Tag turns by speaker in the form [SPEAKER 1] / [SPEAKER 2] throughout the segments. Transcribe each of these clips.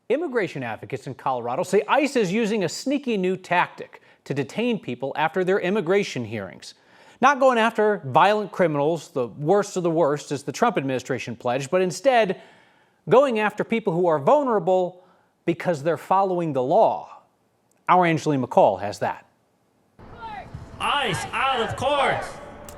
[SPEAKER 1] Immigration advocates in Colorado say ICE is using a sneaky new tactic to detain people after their immigration hearings. Not going after violent criminals, the worst of the worst, as the Trump administration pledged, but instead going after people who are vulnerable because they're following the law. Our Angeline McCall has that.
[SPEAKER 2] ICE out of court!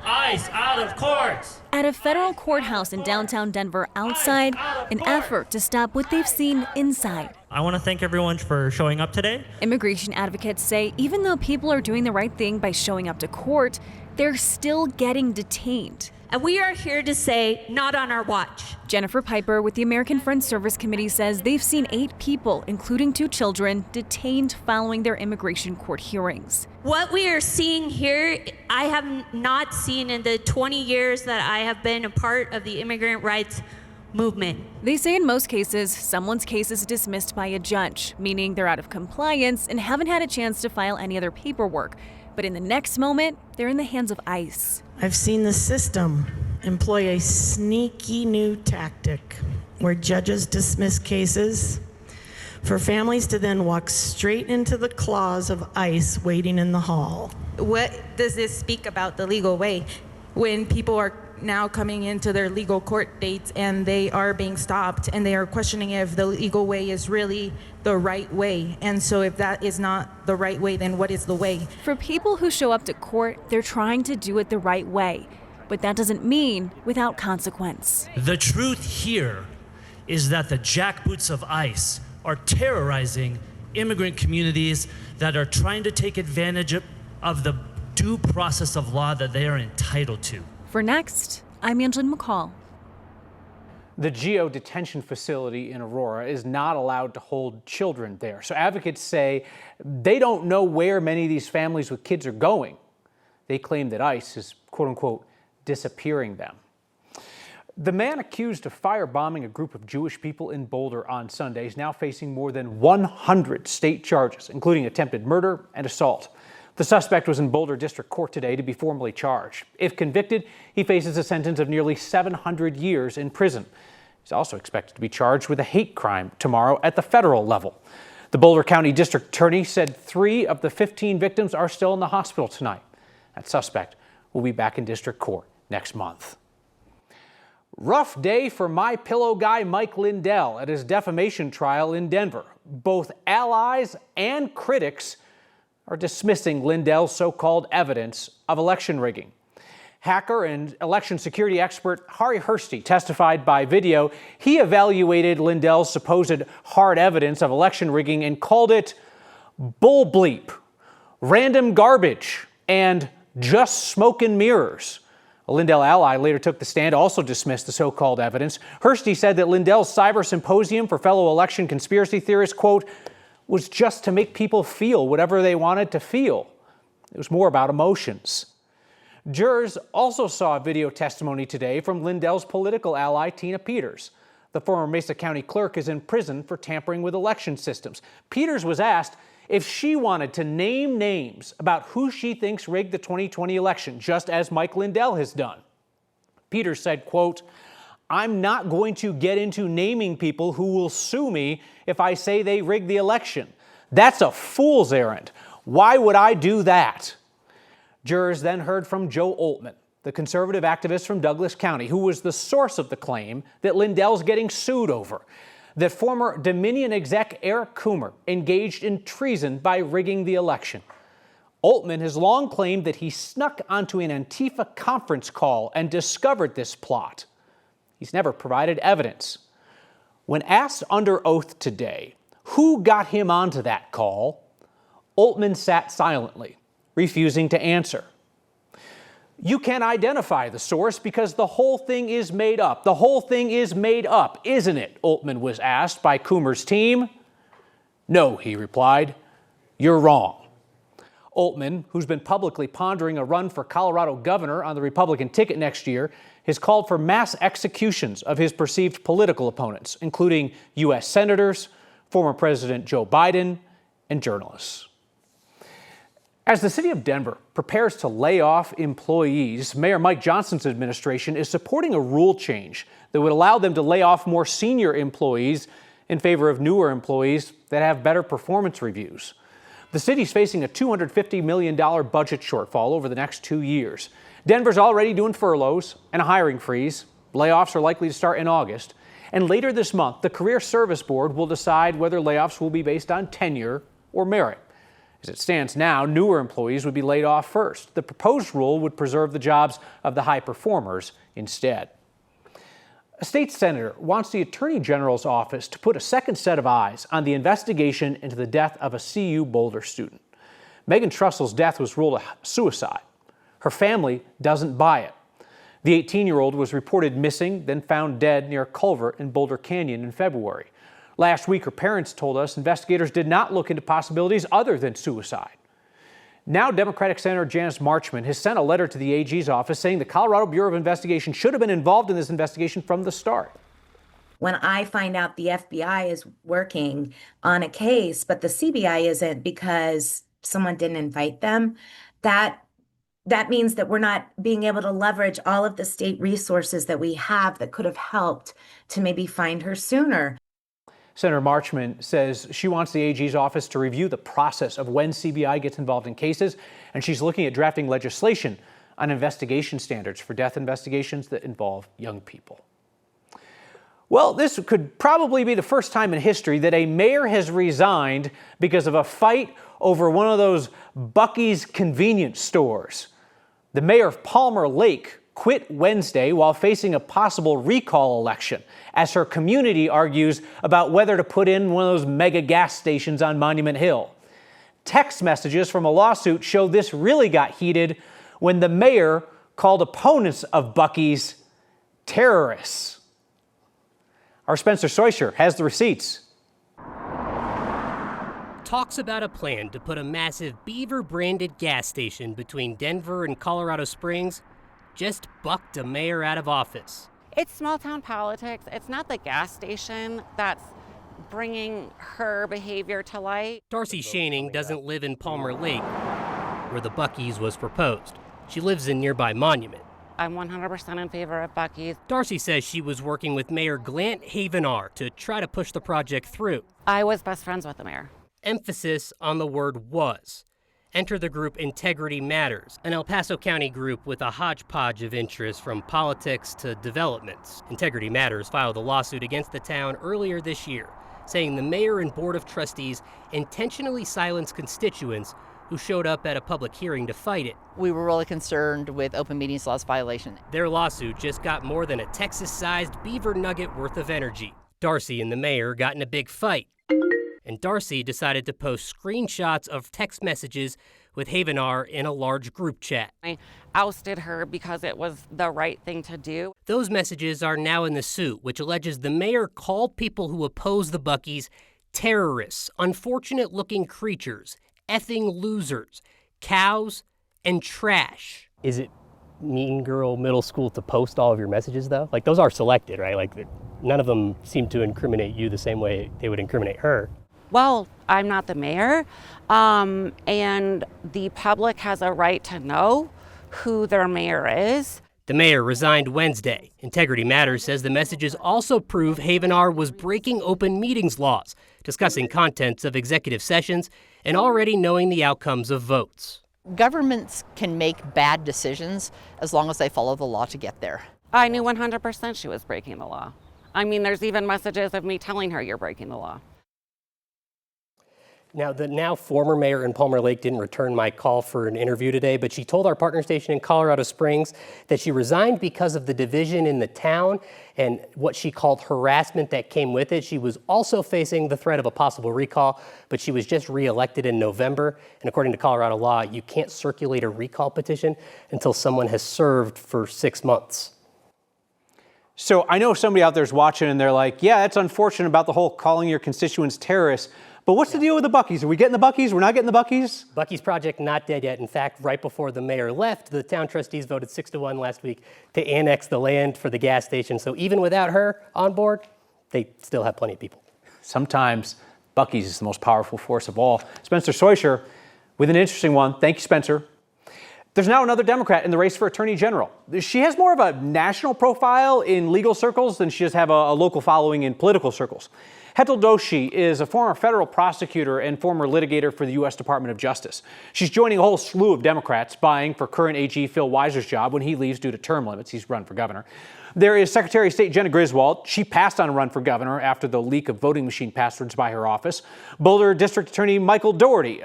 [SPEAKER 2] ICE out of court!
[SPEAKER 3] At a federal courthouse in downtown Denver, outside, an effort to stop what they've seen inside.
[SPEAKER 2] I want to thank everyone for showing up today.
[SPEAKER 3] Immigration advocates say even though people are doing the right thing by showing up to court, they're still getting detained.
[SPEAKER 4] And we are here to say, not on our watch.
[SPEAKER 3] Jennifer Piper with the American Friends Service Committee says they've seen 8 people, including 2 children, detained following their immigration court hearings.
[SPEAKER 4] What we are seeing here, I have not seen in the 20 years that I have been a part of the immigrant rights movement.
[SPEAKER 3] They say in most cases, someone's case is dismissed by a judge, meaning they're out of compliance and haven't had a chance to file any other paperwork. But in the next moment, they're in the hands of ICE.
[SPEAKER 5] I've seen the system employ a sneaky new tactic where judges dismiss cases for families to then walk straight into the claws of ICE waiting in the hall.
[SPEAKER 6] What does this speak about the legal way when people are now coming into their legal court dates and they are being stopped and they are questioning if the legal way is really the right way? And so if that is not the right way, then what is the way?
[SPEAKER 3] For people who show up to court, they're trying to do it the right way. But that doesn't mean without consequence.
[SPEAKER 2] The truth here is that the jackboots of ICE are terrorizing immigrant communities that are trying to take advantage of the due process of law that they are entitled to.
[SPEAKER 3] For Next, I'm Angeline McCall.
[SPEAKER 1] The Geo detention facility in Aurora is not allowed to hold children there. So advocates say they don't know where many of these families with kids are going. They claim that ICE is, quote unquote, disappearing them. The man accused of firebombing a group of Jewish people in Boulder on Sunday is now facing more than 100 state charges, including attempted murder and assault. The suspect was in Boulder District Court today to be formally charged. If convicted, he faces a sentence of nearly 700 years in prison. He's also expected to be charged with a hate crime tomorrow at the federal level. The Boulder County District Attorney said 3 of the 15 victims are still in the hospital tonight. That suspect will be back in district court next month. Rough day for My Pillow guy Mike Lindell at his defamation trial in Denver. Both allies and critics are dismissing Lindell's so-called evidence of election rigging. Hacker and election security expert Hari Hursty testified by video. He evaluated Lindell's supposed hard evidence of election rigging and called it bull bleep, random garbage, and just smoke and mirrors. A Lindell ally later took the stand, also dismissed the so-called evidence. Hursty said that Lindell's cyber symposium for fellow election conspiracy theorists, quote, was just to make people feel whatever they wanted to feel. It was more about emotions. Jurors also saw video testimony today from Lindell's political ally, Tina Peters. The former Mesa County clerk is in prison for tampering with election systems. Peters was asked if she wanted to name names about who she thinks rigged the 2020 election, just as Mike Lindell has done. Peters said, quote, I'm not going to get into naming people who will sue me if I say they rigged the election. That's a fool's errand. Why would I do that? Jurors then heard from Joe Oltman, the conservative activist from Douglas County, who was the source of the claim that Lindell's getting sued over, that former Dominion exec Eric Coomer engaged in treason by rigging the election. Oltman has long claimed that he snuck onto an Antifa conference call and discovered this plot. He's never provided evidence. When asked under oath today who got him onto that call, Oltman sat silently, refusing to answer. You can't identify the source because the whole thing is made up. The whole thing is made up, isn't it? Oltman was asked by Coomer's team. No, he replied. You're wrong. Oltman, who's been publicly pondering a run for Colorado governor on the Republican ticket next year, has called for mass executions of his perceived political opponents, including U.S. senators, former President Joe Biden, and journalists. As the city of Denver prepares to lay off employees, Mayor Mike Johnson's administration is supporting a rule change that would allow them to lay off more senior employees in favor of newer employees that have better performance reviews. The city's facing a $250 million budget shortfall over the next 2 years. Denver's already doing furloughs and a hiring freeze. Layoffs are likely to start in August. And later this month, the Career Service Board will decide whether layoffs will be based on tenure or merit. As it stands now, newer employees would be laid off first. The proposed rule would preserve the jobs of the high performers instead. A state senator wants the Attorney General's office to put a second set of eyes on the investigation into the death of a CU Boulder student. Megan Trussell's death was ruled a suicide. Her family doesn't buy it. The 18-year-old was reported missing, then found dead near a culvert in Boulder Canyon in February. Last week, her parents told us investigators did not look into possibilities other than suicide. Now, Democratic Senator Janice Marchman has sent a letter to the AG's office saying the Colorado Bureau of Investigation should have been involved in this investigation from the start.
[SPEAKER 7] When I find out the FBI is working on a case, but the CBI isn't because someone didn't invite them, that means that we're not being able to leverage all of the state resources that we have that could have helped to maybe find her sooner.
[SPEAKER 1] Senator Marchman says she wants the AG's office to review the process of when CBI gets involved in cases, and she's looking at drafting legislation on investigation standards for death investigations that involve young people. Well, this could probably be the first time in history that a mayor has resigned because of a fight over one of those Buc-ee's convenience stores. The mayor of Palmer Lake quit Wednesday while facing a possible recall election as her community argues about whether to put in one of those mega gas stations on Monument Hill. Text messages from a lawsuit show this really got heated when the mayor called opponents of Buc-ee's terrorists. Our Spencer Seuscher has the receipts.
[SPEAKER 8] Talks about a plan to put a massive Beaver-branded gas station between Denver and Colorado Springs just bucked a mayor out of office.
[SPEAKER 9] It's small-town politics. It's not the gas station that's bringing her behavior to light.
[SPEAKER 8] Darcy Shaning doesn't live in Palmer Lake, where the Buc-ee's was proposed. She lives in nearby Monument.
[SPEAKER 9] I'm 100% in favor of Buc-ee's.
[SPEAKER 8] Darcy says she was working with Mayor Glant Havenar to try to push the project through.
[SPEAKER 9] I was best friends with the mayor.
[SPEAKER 8] Emphasis on the word was. Enter the group Integrity Matters, an El Paso County group with a hodgepodge of interests from politics to developments. Integrity Matters filed a lawsuit against the town earlier this year, saying the mayor and board of trustees intentionally silenced constituents who showed up at a public hearing to fight it.
[SPEAKER 10] We were really concerned with open meetings laws violation.
[SPEAKER 8] Their lawsuit just got more than a Texas-sized beaver nugget worth of energy. Darcy and the mayor got in a big fight, and Darcy decided to post screenshots of text messages with Havenar in a large group chat.
[SPEAKER 9] I ousted her because it was the right thing to do.
[SPEAKER 8] Those messages are now in the suit, which alleges the mayor called people who oppose the Buc-ee's terrorists, unfortunate-looking creatures, effing losers, cows, and trash. Is it mean girl middle school to post all of your messages, though? Like, those are selected, right? Like, none of them seem to incriminate you the same way they would incriminate her.
[SPEAKER 9] Well, I'm not the mayor, and the public has a right to know who their mayor is.
[SPEAKER 8] The mayor resigned Wednesday. Integrity Matters says the messages also prove Havenar was breaking open meetings laws, discussing contents of executive sessions, and already knowing the outcomes of votes.
[SPEAKER 10] Governments can make bad decisions as long as they follow the law to get there.
[SPEAKER 9] I knew 100% she was breaking the law. I mean, there's even messages of me telling her you're breaking the law.
[SPEAKER 8] Now, the now former mayor in Palmer Lake didn't return my call for an interview today, but she told our partner station in Colorado Springs that she resigned because of the division in the town and what she called harassment that came with it. She was also facing the threat of a possible recall, but she was just reelected in November. And according to Colorado law, you can't circulate a recall petition until someone has served for 6 months.
[SPEAKER 1] So I know somebody out there's watching and they're like, yeah, that's unfortunate about the whole calling your constituents terrorists. But what's the deal with the Buc-ee's? Are we getting the Buc-ee's? We're not getting the Buc-ee's?
[SPEAKER 8] Buc-ee's project not dead yet. In fact, right before the mayor left, the town trustees voted 6-1 last week to annex the land for the gas station. So even without her on board, they still have plenty of people.
[SPEAKER 1] Sometimes Buc-ee's is the most powerful force of all. Spencer Seuscher with an interesting one. Thank you, Spencer. There's now another Democrat in the race for Attorney General. She has more of a national profile in legal circles than she does have a local following in political circles. Hetal Doshi is a former federal prosecutor and former litigator for the U.S. Department of Justice. She's joining a whole slew of Democrats vying for current AG Phil Weiser's job when he leaves due to term limits. He's run for governor. There is Secretary of State Jenna Griswold. She passed on a run for governor after the leak of voting machine passwords by her office. Boulder District Attorney Michael Doherty.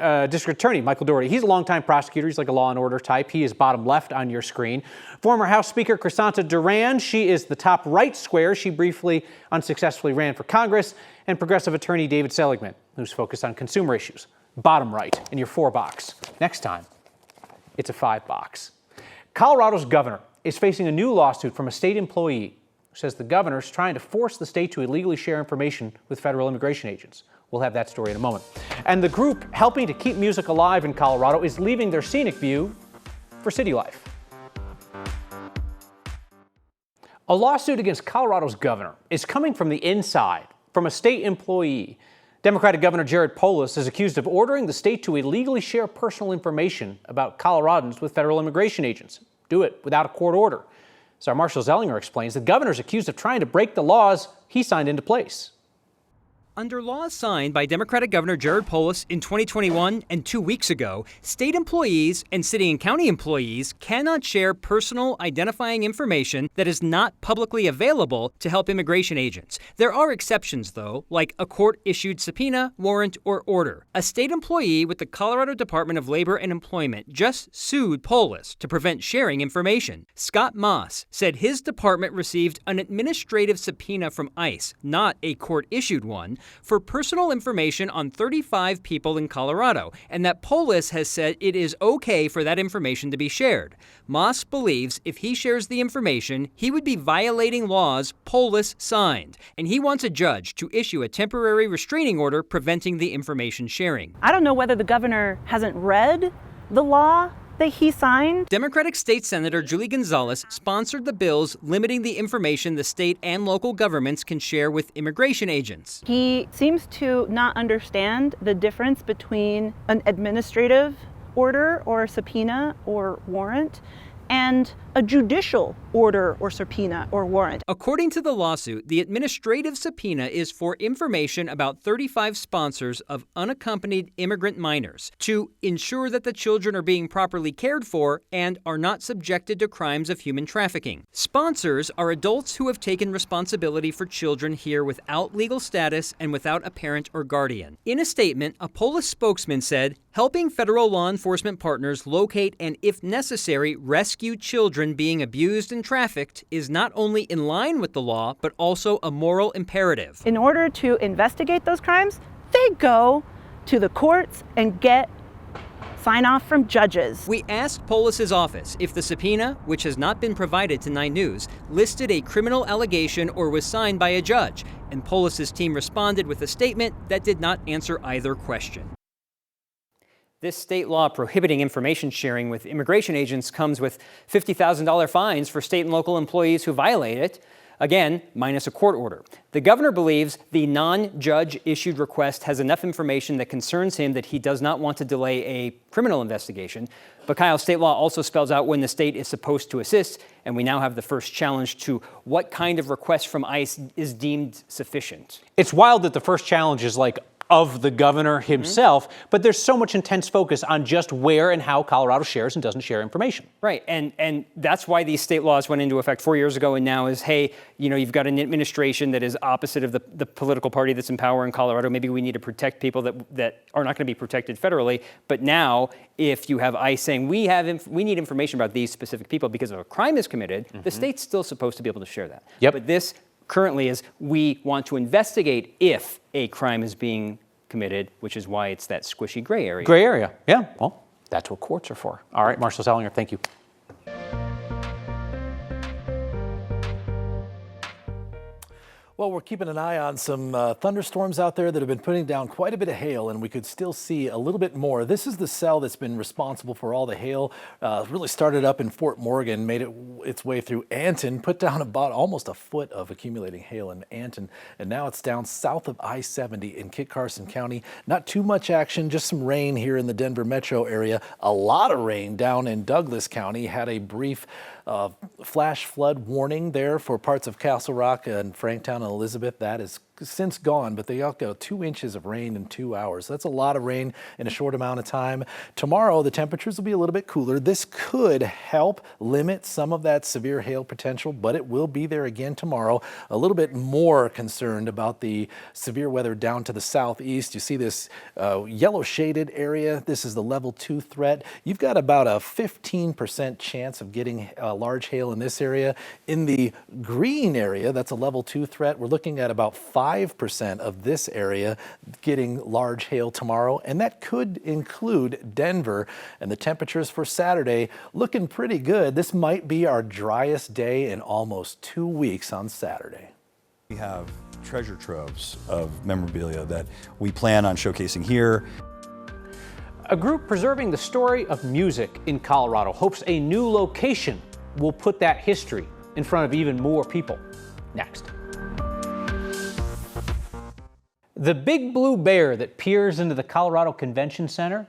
[SPEAKER 1] He's a longtime prosecutor. He's like a Law and Order type. He is bottom left on your screen. Former House Speaker Crisanta Duran. She is the top right square. She briefly, unsuccessfully ran for Congress. And progressive attorney David Seligman, who's focused on consumer issues. Bottom right in your 4-box. Next time, it's a 5-box. Colorado's governor is facing a new lawsuit from a state employee who says the governor is trying to force the state to illegally share information with federal immigration agents. We'll have that story in a moment. And the group helping to keep music alive in Colorado is leaving their scenic view for city life. A lawsuit against Colorado's governor is coming from the inside, from a state employee. Democratic Governor Jared Polis is accused of ordering the state to illegally share personal information about Coloradans with federal immigration agents. Do it without a court order. As our Marshall Zellinger explains, the governor is accused of trying to break the laws he signed into place.
[SPEAKER 11] Under laws signed by Democratic Governor Jared Polis in 2021 and 2 weeks ago, state employees and city and county employees cannot share personal identifying information that is not publicly available to help immigration agents. There are exceptions, though, like a court-issued subpoena, warrant, or order. A state employee with the Colorado Department of Labor and Employment just sued Polis to prevent sharing information. Scott Moss said his department received an administrative subpoena from ICE, not a court-issued one, for personal information on 35 people in Colorado, and that Polis has said it is okay for that information to be shared. Moss believes if he shares the information, he would be violating laws Polis signed, and he wants a judge to issue a temporary restraining order preventing the information sharing.
[SPEAKER 12] I don't know whether the governor hasn't read the law that he signed.
[SPEAKER 11] Democratic State Senator Julie Gonzalez sponsored the bills limiting the information the state and local governments can share with immigration agents.
[SPEAKER 12] He seems to not understand the difference between an administrative order or subpoena or warrant and a judicial order or subpoena or warrant.
[SPEAKER 11] According to the lawsuit, the administrative subpoena is for information about 35 sponsors of unaccompanied immigrant minors to ensure that the children are being properly cared for and are not subjected to crimes of human trafficking. Sponsors are adults who have taken responsibility for children here without legal status and without a parent or guardian. In a statement, a Polis spokesman said, helping federal law enforcement partners locate and, if necessary, rescue children being abused and trafficked is not only in line with the law, but also a moral imperative.
[SPEAKER 12] In order to investigate those crimes, they go to the courts and get sign off from judges.
[SPEAKER 11] We asked Polis's office if the subpoena, which has not been provided to 9 News, listed a criminal allegation or was signed by a judge, and Polis's team responded with a statement that did not answer either question.
[SPEAKER 13] This state law prohibiting information sharing with immigration agents comes with $50,000 fines for state and local employees who violate it, again, minus a court order. The governor believes the non-judge issued request has enough information that concerns him that he does not want to delay a criminal investigation. But Kyle, state law also spells out when the state is supposed to assist, and we now have the first challenge to what kind of request from ICE is deemed sufficient.
[SPEAKER 1] It's wild that the first challenge is like of the governor himself, but there's so much intense focus on just where and how Colorado shares and doesn't share information.
[SPEAKER 13] Right, and that's why these state laws went into effect 4 years ago, and now is, hey, you know, you've got an administration that is opposite of the political party that's in power in Colorado. Maybe we need to protect people that are not going to be protected federally. But now, if you have ICE saying we need information about these specific people because of a crime is committed, the state's still supposed to be able to share that.
[SPEAKER 1] Yep.
[SPEAKER 13] But this currently is we want to investigate if a crime is being committed, which is why it's that squishy gray area.
[SPEAKER 1] Gray area, yeah. Well, that's what courts are for. All right, Marshall Zellinger, thank you.
[SPEAKER 14] Well, we're keeping an eye on some thunderstorms out there that have been putting down quite a bit of hail, and we could still see a little bit more. This is the cell that's been responsible for all the hail. Really started up in Fort Morgan, made its way through Anton, put down about almost a foot of accumulating hail in Anton, and now it's down south of I-70 in Kit Carson County. Not too much action, just some rain here in the Denver metro area. A lot of rain down in Douglas County. Had a brief flash flood warning there for parts of Castle Rock and Franktown and Elizabeth. That is since gone, but they all got 2 inches of rain in 2 hours. That's a lot of rain in a short amount of time. Tomorrow, the temperatures will be a little bit cooler. This could help limit some of that severe hail potential, but it will be there again tomorrow. A little bit more concerned about the severe weather down to the southeast. You see this yellow shaded area. This is the level 2 threat. You've got about a 15% chance of getting large hail in this area. In the green area, that's a level 2 threat. We're looking at about 5% of this area getting large hail tomorrow, and that could include Denver. And the temperatures for Saturday looking pretty good. This might be our driest day in almost 2 weeks on Saturday.
[SPEAKER 15] We have treasure troves of memorabilia that we plan on showcasing here.
[SPEAKER 1] A group preserving the story of music in Colorado hopes a new location will put that history in front of even more people. Next. The big blue bear that peers into the Colorado Convention Center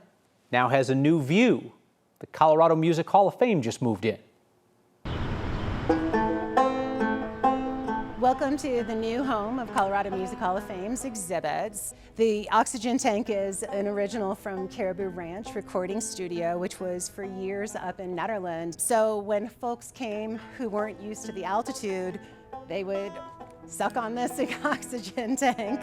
[SPEAKER 1] now has a new view. The Colorado Music Hall of Fame just moved in.
[SPEAKER 16] Welcome to the new home of Colorado Music Hall of Fame's exhibits. The oxygen tank is an original from Caribou Ranch Recording Studio, which was for years up in Netherlands. So when folks came who weren't used to the altitude, they would suck on this oxygen tank.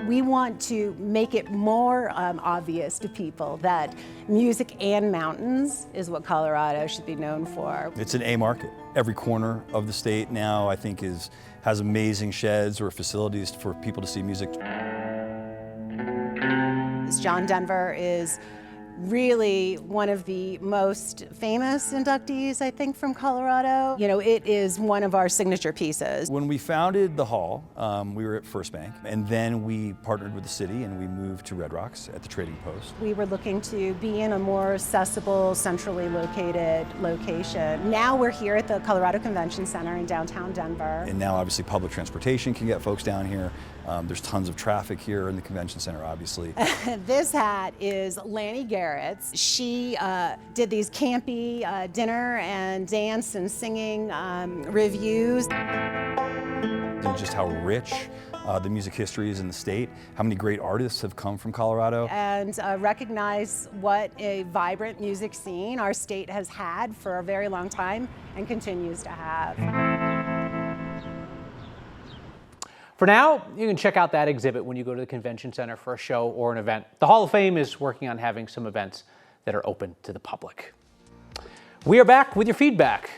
[SPEAKER 16] We want to make it more obvious to people that music and mountains is what Colorado should be known for.
[SPEAKER 15] It's an A market. Every corner of the state now, I think, has amazing sheds or facilities for people to see music.
[SPEAKER 16] John Denver is really one of the most famous inductees, I think, from Colorado. You know, it is one of our signature pieces.
[SPEAKER 15] When we founded the hall, we were at First Bank, and then we partnered with the city and we moved to Red Rocks at the Trading Post.
[SPEAKER 16] We were looking to be in a more accessible, centrally located location. Now we're here at the Colorado Convention Center in downtown Denver.
[SPEAKER 15] And now obviously public transportation can get folks down here. There's tons of traffic here in the convention center, obviously.
[SPEAKER 16] This hat is Lanny Garrett's. She did these campy dinner and dance and singing reviews.
[SPEAKER 15] And just how rich the music history is in the state, how many great artists have come from Colorado.
[SPEAKER 16] And recognize what a vibrant music scene our state has had for a very long time and continues to have.
[SPEAKER 1] For now, you can check out that exhibit when you go to the Convention Center for a show or an event. The Hall of Fame is working on having some events that are open to the public. We are back with your feedback.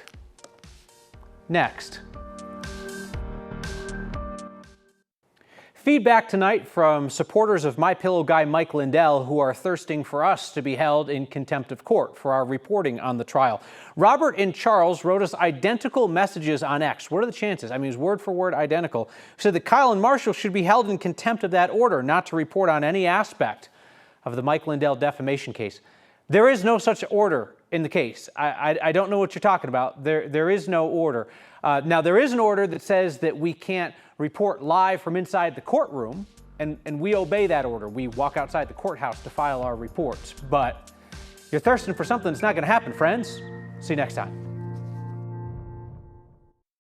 [SPEAKER 1] Next. Feedback tonight from supporters of My Pillow guy Mike Lindell, who are thirsting for us to be held in contempt of court for our reporting on the trial. Robert and Charles wrote us identical messages on X. What are the chances? I mean, it's word for word identical. Said that Kyle and Marshall should be held in contempt of that order, not to report on any aspect of the Mike Lindell defamation case. There is no such order in the case. I don't know what you're talking about. There is no order. Now, there is an order that says that we can't report live from inside the courtroom, and we obey that order. We walk outside the courthouse to file our reports. But you're thirsting for something that's not going to happen, friends. See you next time.